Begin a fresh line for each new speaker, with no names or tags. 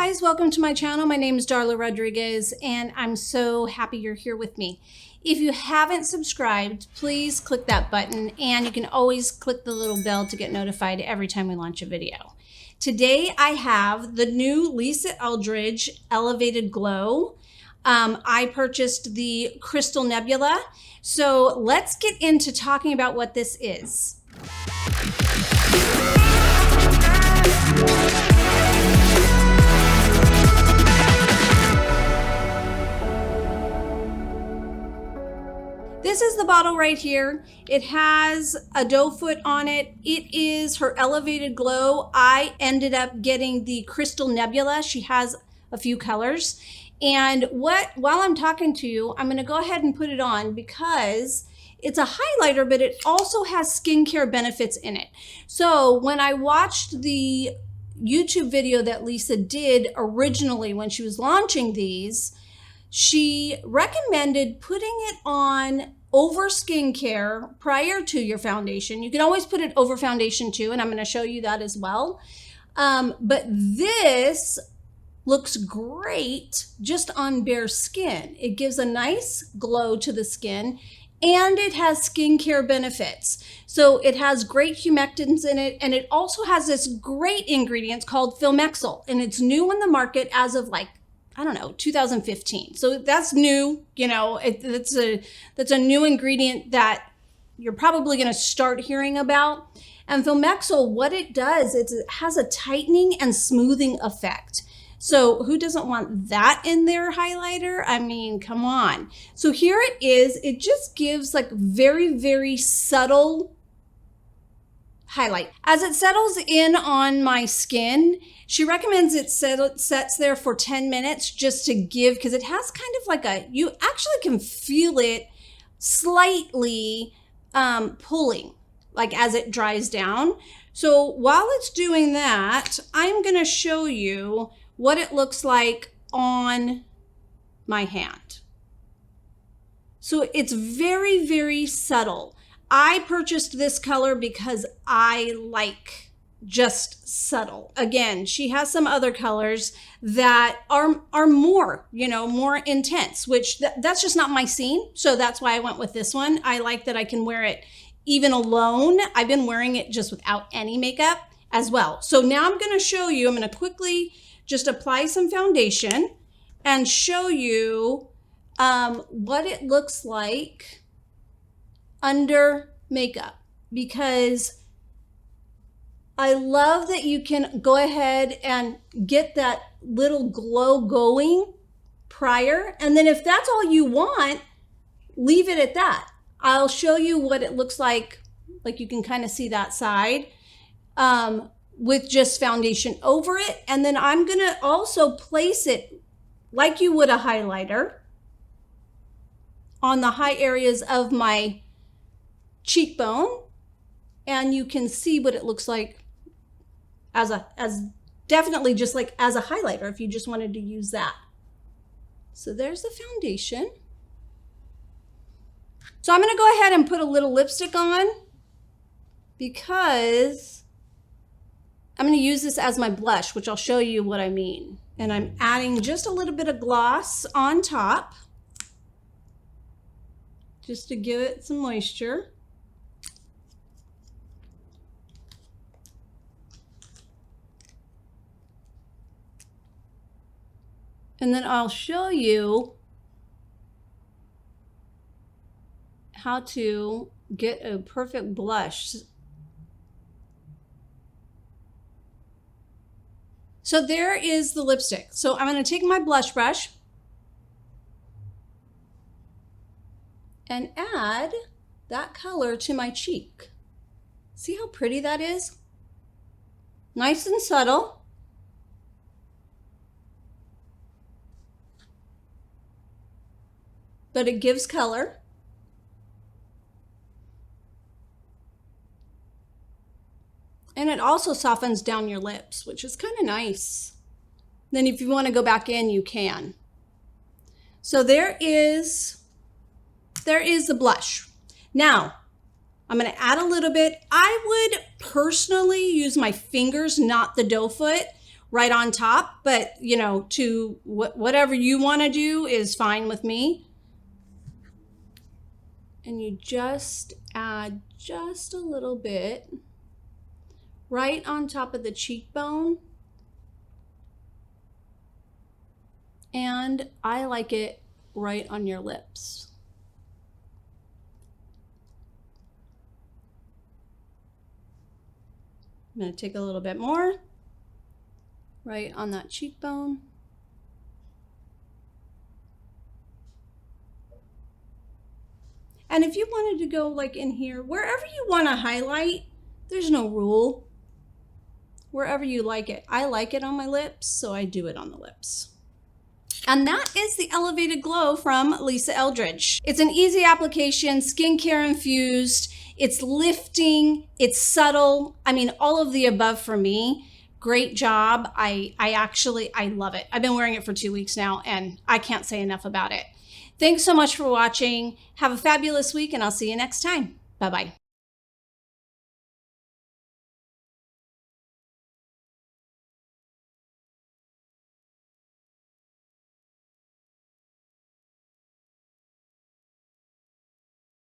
guys, welcome to my channel. My name is Darla Rodriguez and I'm so happy you're here with me. If you haven't subscribed, please click that button and you can always click the little bell to get notified every time we launch a video. Today I have the new Lisa Eldridge Elevated Glow. I purchased the Crystal Nebula. So let's get into talking about what this is. This is the bottle right here. It has a doe foot on it. It is her Elevated Glow. I ended up getting the Crystal Nebula. She has a few colors. And while I'm talking to you, I'm gonna go ahead and put it on because it's a highlighter, but it also has skincare benefits in it. So when I watched the YouTube video that Lisa did originally when she was launching these, she recommended putting it on over skincare prior to your foundation. You can always put it over foundation too, and I'm going to show you that as well. But this looks great just on bare skin. It gives a nice glow to the skin and it has skincare benefits. So it has great humectants in it, and it also has this great ingredient called Filmexil, and it's new on the market as of like, I don't know, 2015. So that's new, you know, that's a new ingredient that you're probably going to start hearing about. And Filmexil, what it does is it has a tightening and smoothing effect. So who doesn't want that in their highlighter? I mean, come on. So here it is. It just gives like very, very subtle highlight. As it settles in on my skin, she recommends it sets there for 10 minutes just to give, because it has kind of like a, you actually can feel it slightly pulling, like as it dries down. So while it's doing that, I'm going to show you what it looks like on my hand. So it's very, very subtle. I purchased this color because I like just subtle. Again, she has some other colors that are more, you know, more intense, which that's just not my scene. So that's why I went with this one. I like that I can wear it even alone. I've been wearing it just without any makeup as well. So now I'm going to show you, I'm going to quickly just apply some foundation and show you what it looks like under makeup, because I love that you can go ahead and get that little glow going prior. And then if that's all you want, leave it at that. I'll show you what it looks like you can kind of see that side with just foundation over it. And then I'm going to also place it like you would a highlighter on the high areas of my cheekbone. And you can see what it looks like as definitely just like as a highlighter if you just wanted to use that. So there's the foundation. So I'm going to go ahead and put a little lipstick on because I'm going to use this as my blush, which I'll show you what I mean. And I'm adding just a little bit of gloss on top just to give it some moisture. And then I'll show you how to get a perfect blush. So there is the lipstick. So I'm going to take my blush brush and add that color to my cheek. See how pretty that is? Nice and subtle. But it gives color. And it also softens down your lips, which is kind of nice. Then if you want to go back in, you can. So there is the blush. Now, I'm going to add a little bit. I would personally use my fingers, not the doe foot, right on top, but you know, to whatever you want to do is fine with me. And you just add just a little bit right on top of the cheekbone. And I like it right on your lips. I'm going to take a little bit more right on that cheekbone. And if you wanted to go like in here, wherever you want to highlight, there's no rule. Wherever you like it. I like it on my lips, so I do it on the lips. And that is the Elevated Glow from Lisa Eldridge. It's an easy application, skincare infused. It's lifting, it's subtle. I mean, all of the above for me. Great job. I love it. I've been wearing it for 2 weeks now, and I can't say enough about it. Thanks so much for watching. Have a fabulous week, and I'll see you next time. Bye-bye.